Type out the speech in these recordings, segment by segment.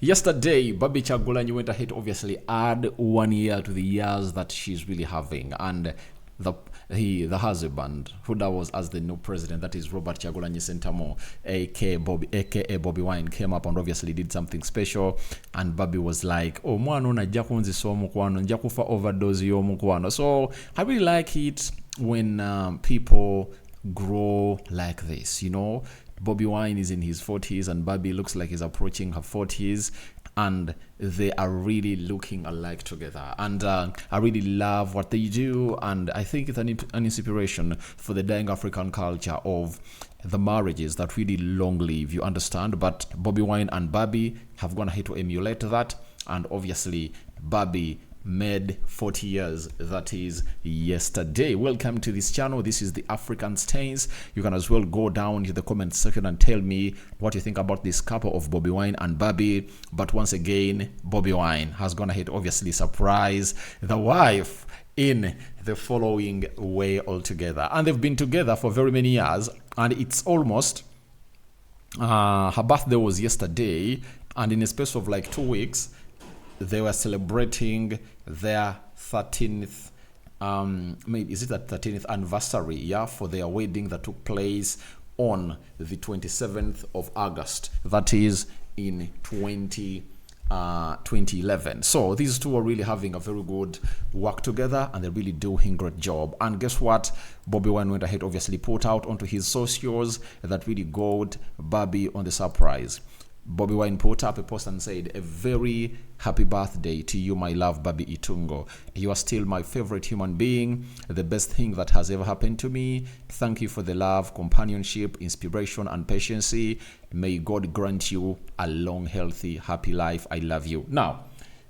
Yesterday, Barbie Chagulanyi went ahead to obviously add 1 year to the years that she's really having, and the husband who that was as the new president, that is Robert Chagulanyi Sentamu, aka Bobi Wine, came up and obviously did something special, and Barbie was like, "Oh mwana unajja kunzisa omukwano, nja kufa overdose y'omukwano." So I really like it when people grow like this, you know. Bobi Wine is in his 40s and Barbie looks like he's approaching her 40s, and they are really looking alike together, and I really love what they do, and I think it's an inspiration for the dying African culture of the marriages that really long live, you understand. But Bobi Wine and Barbie have gone ahead to emulate that, and obviously Barbie made 40 years, that is yesterday. Welcome to this channel. This is the African Stains. You can as well go down to the comment section and tell me what you think about this couple of Bobi Wine and Barbie. But once again, Bobi Wine has gone ahead obviously surprise the wife in the following way altogether, and they've been together for very many years, and it's almost her birthday was yesterday, and in a space of like 2 weeks they were celebrating their 13th maybe is it that 13th anniversary, yeah, for their wedding that took place on the 27th of August, that is in 2011. So these two are really having a very good work together, and they're really doing a great job. And guess what? Bobi Wine went ahead obviously put out onto his socials that really got Barbie on the surprise. Bobi Wine put up a post and said, "A very happy birthday to you, my love, Barbie Itungo. You are still my favorite human being, the best thing that has ever happened to me. Thank you for the love, companionship, inspiration, and patience. May God grant you a long, healthy, happy life. I love you." Now,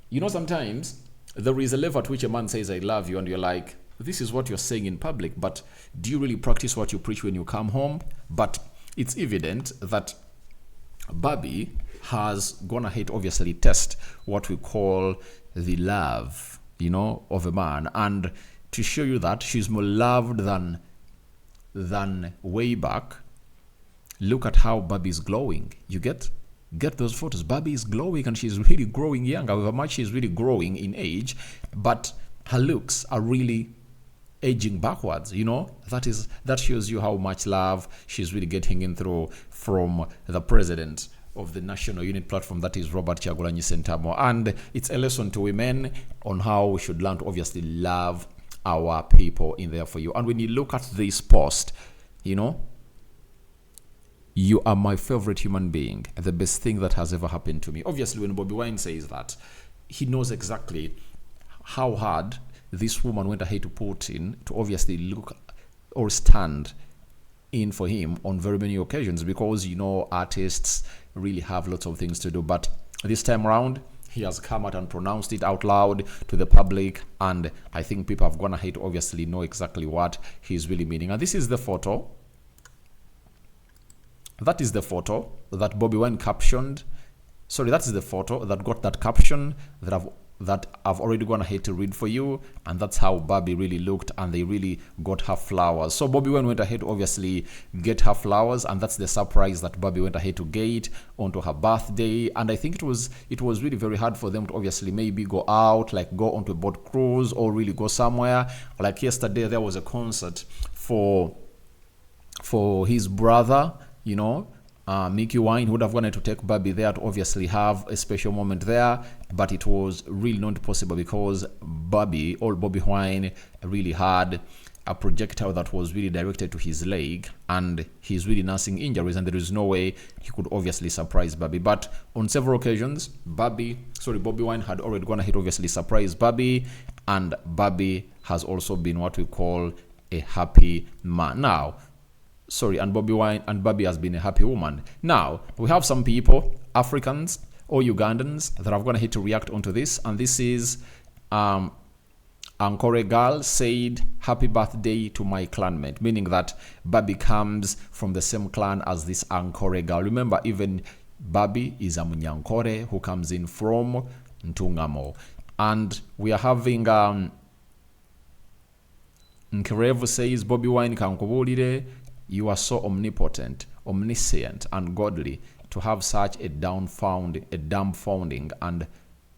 you know, sometimes there is a level at which a man says, "I love you," and you're like, this is what you're saying in public, but do you really practice what you preach when you come home? But it's evident that Barbie has gone ahead obviously test what we call the love, you know, of a man, and to show you that she's more loved than way back, look at how Barbie is glowing. You get those photos. Barbie is glowing, and she's really growing young. However much she's really growing in age, but her looks are really aging backwards, you know. That shows you how much love she's really getting in through from the president of the National Unit Platform, that is Robert Chagulanyi Sentamu. And it's a lesson to women on how we should learn to obviously love our people in there for you. And when you look at this post, you know, "You are my favorite human being, the best thing that has ever happened to me." Obviously, when Bobi Wine says that, he knows exactly how hard this woman went ahead to put in to obviously look or stand in for him on very many occasions, because, you know, artists really have lots of things to do. But this time around, he has come out and pronounced it out loud to the public, and I think people have gone ahead to obviously know exactly what he's really meaning. And this is the photo. That is the photo that Bobi Wine captioned. Sorry, that's the photo that got that caption that I've already gone ahead to read for you, and that's how Barbie really looked, and they really got her flowers. So Bobi Wine went ahead to obviously get her flowers, and that's the surprise that Barbie went ahead to get onto her birthday. And I think it was really very hard for them to obviously maybe go out, like go onto a boat cruise or really go somewhere. Like yesterday there was a concert for his brother, you know, Mickey Wine, who would have wanted to take Barbie there to obviously have a special moment there, but it was really not possible because Bobi Wine really had a projectile that was really directed to his leg, and he's really nursing injuries, and there is no way he could obviously surprise Barbie. But on several occasions, Bobi Wine had already gone ahead obviously surprise Barbie, and Barbie has also been what we call a happy man. And Bobi Wine and Barbie has been a happy woman. Now, we have some people, Africans or Ugandans, that have gone ahead to react onto this. And this is Ankore Girl said, "Happy birthday to my clanmate," meaning that Barbie comes from the same clan as this Ankore Girl. Remember, even Barbie is a Munyankore who comes in from Ntungamo. And we are having Nkirevu says, "Bobi Wine kankubulire, you are so omnipotent, omniscient, and godly. to have such a dumbfounding and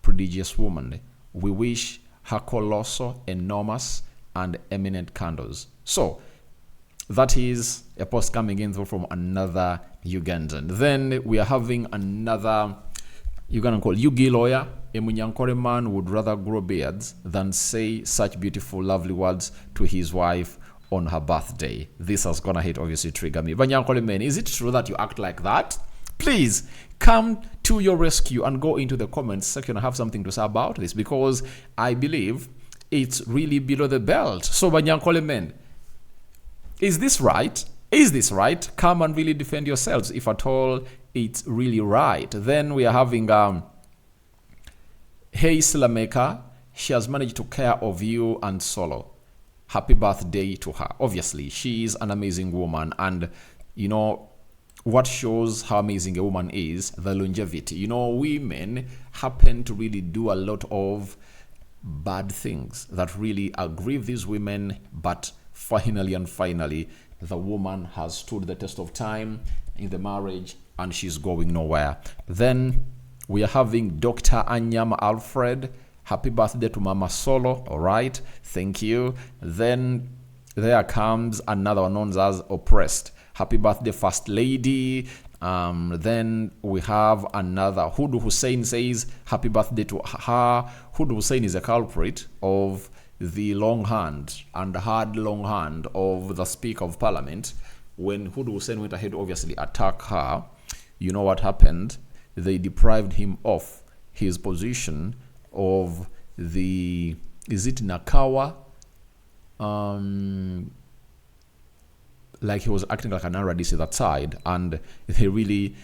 prodigious woman. We wish her colossal, enormous, and eminent candles. So, that is a post coming in from another Ugandan. Then we are having another Ugandan called Yugi Lawyer. A Munyankore man would rather grow beards than say such beautiful, lovely words to his wife on her birthday. This is gonna hit, obviously, trigger me. But Nyankole men, is it true that you act like that? Please come to your rescue and go into the comments section and have something to say about this, because I believe it's really below the belt. So, Banyankole men, is this right? Is this right? Come and really defend yourselves if at all it's really right. Then we are having Hey Slameka, she has managed to care of you and Solo. Happy birthday to her. Obviously, she is an amazing woman, and you know what shows how amazing a woman is? The longevity. You know, women happen to really do a lot of bad things that really aggrieve these women, but finally, the woman has stood the test of time in the marriage and she's going nowhere. Then we are having Dr. Anyam Alfred. Happy birthday to Mama Solo. All right, thank you. Then there comes another one known as Oppressed. Happy birthday, First Lady. Then we have another. Hudu Hussein says happy birthday to her. Hudu Hussein is a culprit of the long hand and hard long hand of the Speaker of Parliament. When Hudu Hussein went ahead to obviously attack her, you know what happened? They deprived him of his position of the, is it Nakawa? Like he was acting like an RDC that side, and they really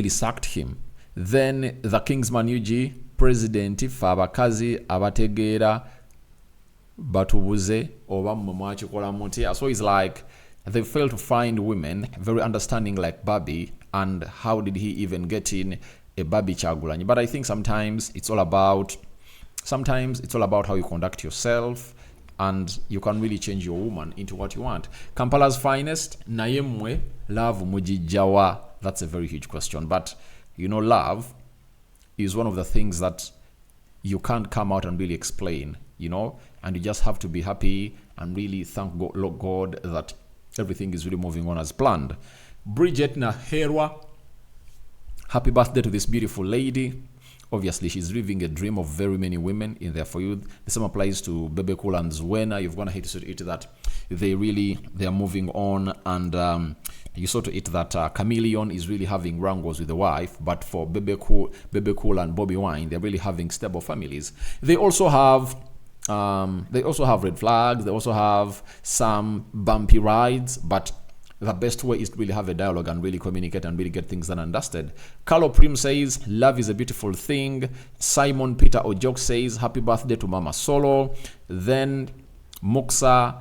sacked him. Then the Kingsman UG President Fabakazi Abategera Batubuze oba mwachi kola mutia. So it's like they failed to find women very understanding like Barbie, and how did he even get in a Barbie Chagulanyi? But I think sometimes it's all about how you conduct yourself, and you can really change your woman into what you want. Kampala's finest, Nayemwe, love mujijawa. That's a very huge question. But, you know, love is one of the things that you can't come out and really explain, you know, and you just have to be happy and really thank God that everything is really moving on as planned. Bridget Naherwa, happy birthday to this beautiful lady. Obviously, she's living a dream of very many women in there for you. The same applies to Bebe Cool and Zwena. You've gone ahead to see it that they are moving on, and you saw to it that Chameleon is really having wrangles with the wife, but for Bebe Cool and Bobi Wine, they're really having stable families. They also have red flags. They also have some bumpy rides, but the best way is to really have a dialogue and really communicate and really get things done and dusted. Carlo Prim says, love is a beautiful thing. Simon Peter Ojok says, happy birthday to Mama Solo. Then Muksa,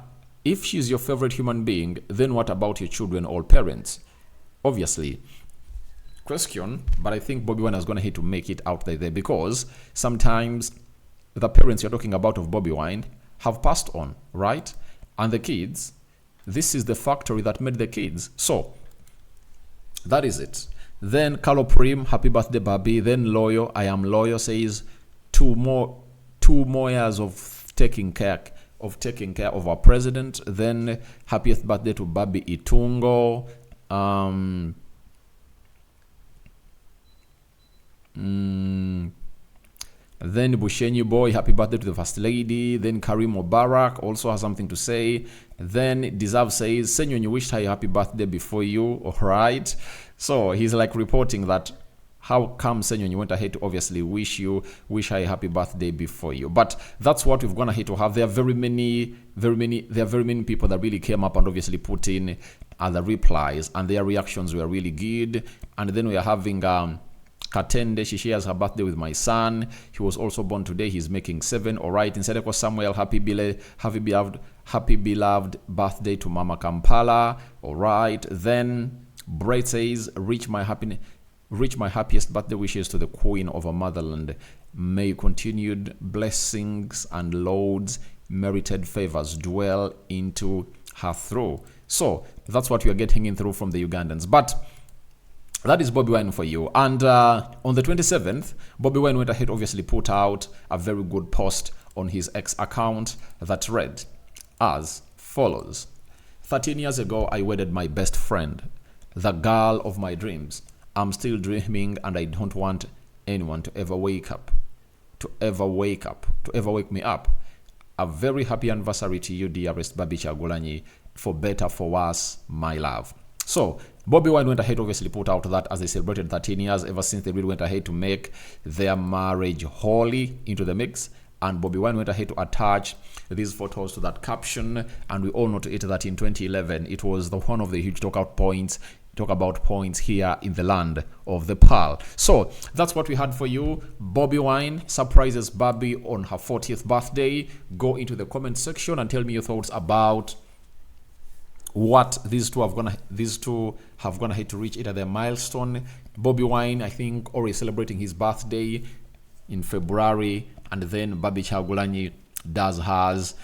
if she's your favorite human being, then what about your children or parents? Obviously, question, but I think Bobi Wine is going to hate to make it out there because sometimes the parents you're talking about of Bobi Wine have passed on, right? And the kids, this is the factory that made the kids. So, that is it. Then Carlo Prim, happy birthday, Barbie. Then Loyo, I am Loyo, says, two more years of taking care of our president. Then happiest birthday to Barbie Itungo. Then Bushenyi Boy, happy birthday to the First Lady. Then Karim Mubarak also has something to say. Then Deserve says, Senyo, you wished her a happy birthday before you, all right? So he's like reporting that how come Senyo, you went ahead to obviously wish her a happy birthday before you. But that's what we've gone ahead to have. There are very many people that really came up and obviously put in other replies, and their reactions were really good. And then we are having Katende, she shares her birthday with my son. He was also born today. He's making 7. All right. Instead of Samuel, happy beloved birthday to Mama Kampala. All right. Then Brett says, reach my happiest birthday wishes to the Queen of our motherland. May continued blessings and loads, merited favors dwell into her through. So that's what we are getting in through from the Ugandans. But That is Bobi Wine for you. And on the 27th, Bobi Wine went ahead, obviously put out a very good post on his X account that read as follows. 13 years ago, I wedded my best friend, the girl of my dreams. I'm still dreaming and I don't want anyone to ever wake me up. A very happy anniversary to you, dearest Barbie Kyagulanyi, for better, for worse, my love. So, Bobi Wine went ahead, obviously put out that as they celebrated 13 years, ever since they really went ahead to make their marriage holy into the mix. And Bobi Wine went ahead to attach these photos to that caption. And we all know to it that in 2011, it was one of the huge talk about points here in the land of the Pearl. So that's what we had for you. Bobi Wine surprises Barbie on her 40th birthday. Go into the comment section and tell me your thoughts about what these two have gone ahead to reach either their milestone. Bobi Wine, I think, already celebrating his birthday in February, and then Barbie Kyagulanyi does hers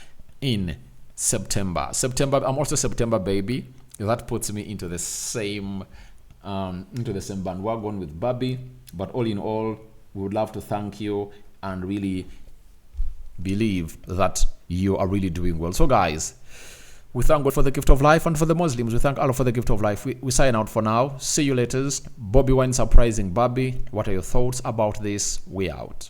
in September. I'm also September baby. That puts me into the same bandwagon with Barbie. But all in all, we would love to thank you and really believe that you are really doing well. So guys, we thank God for the gift of life, and for the Muslims, we thank Allah for the gift of life. We sign out for now. See you later. Bobi Wine surprising Barbie. What are your thoughts about this? We out.